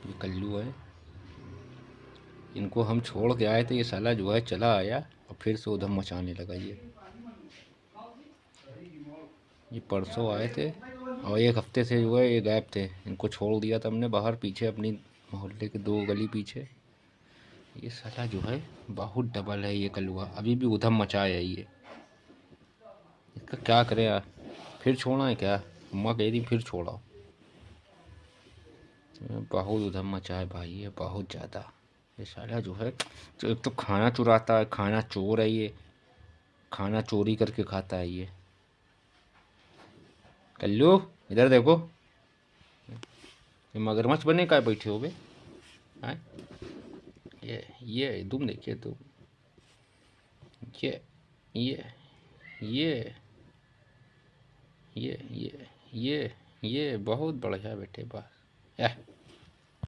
ये कल्लू है, इनको हम छोड़ के आए थे, ये साला जो है चला आया और फिर से उधम मचाने लगा। ये परसों आए थे और एक हफ्ते से जो है ये गायब थे। इनको छोड़ दिया था हमने बाहर पीछे अपनी मोहल्ले के 2 गली पीछे। ये साला जो है बहुत डबल है, ये कलुआ अभी भी उधम मचाया है ये। इसका क्या करें यार, फिर छोड़ना है क्या? अम्मा कह रही फिर छोड़ाओ। बहुत उधम मचा है भाई ये, बहुत ज़्यादा। ये साला जो है तो एक तो खाना चुराता है, खाना चोर है ये, खाना चोरी करके खाता है ये। कल्लू इधर देखो, ये मगरमच्छ बने का बैठे हो बे? हैं? ये तुम देखिए तुम, ये ये ये ये ये ये बहुत बढ़िया बेटे, बस।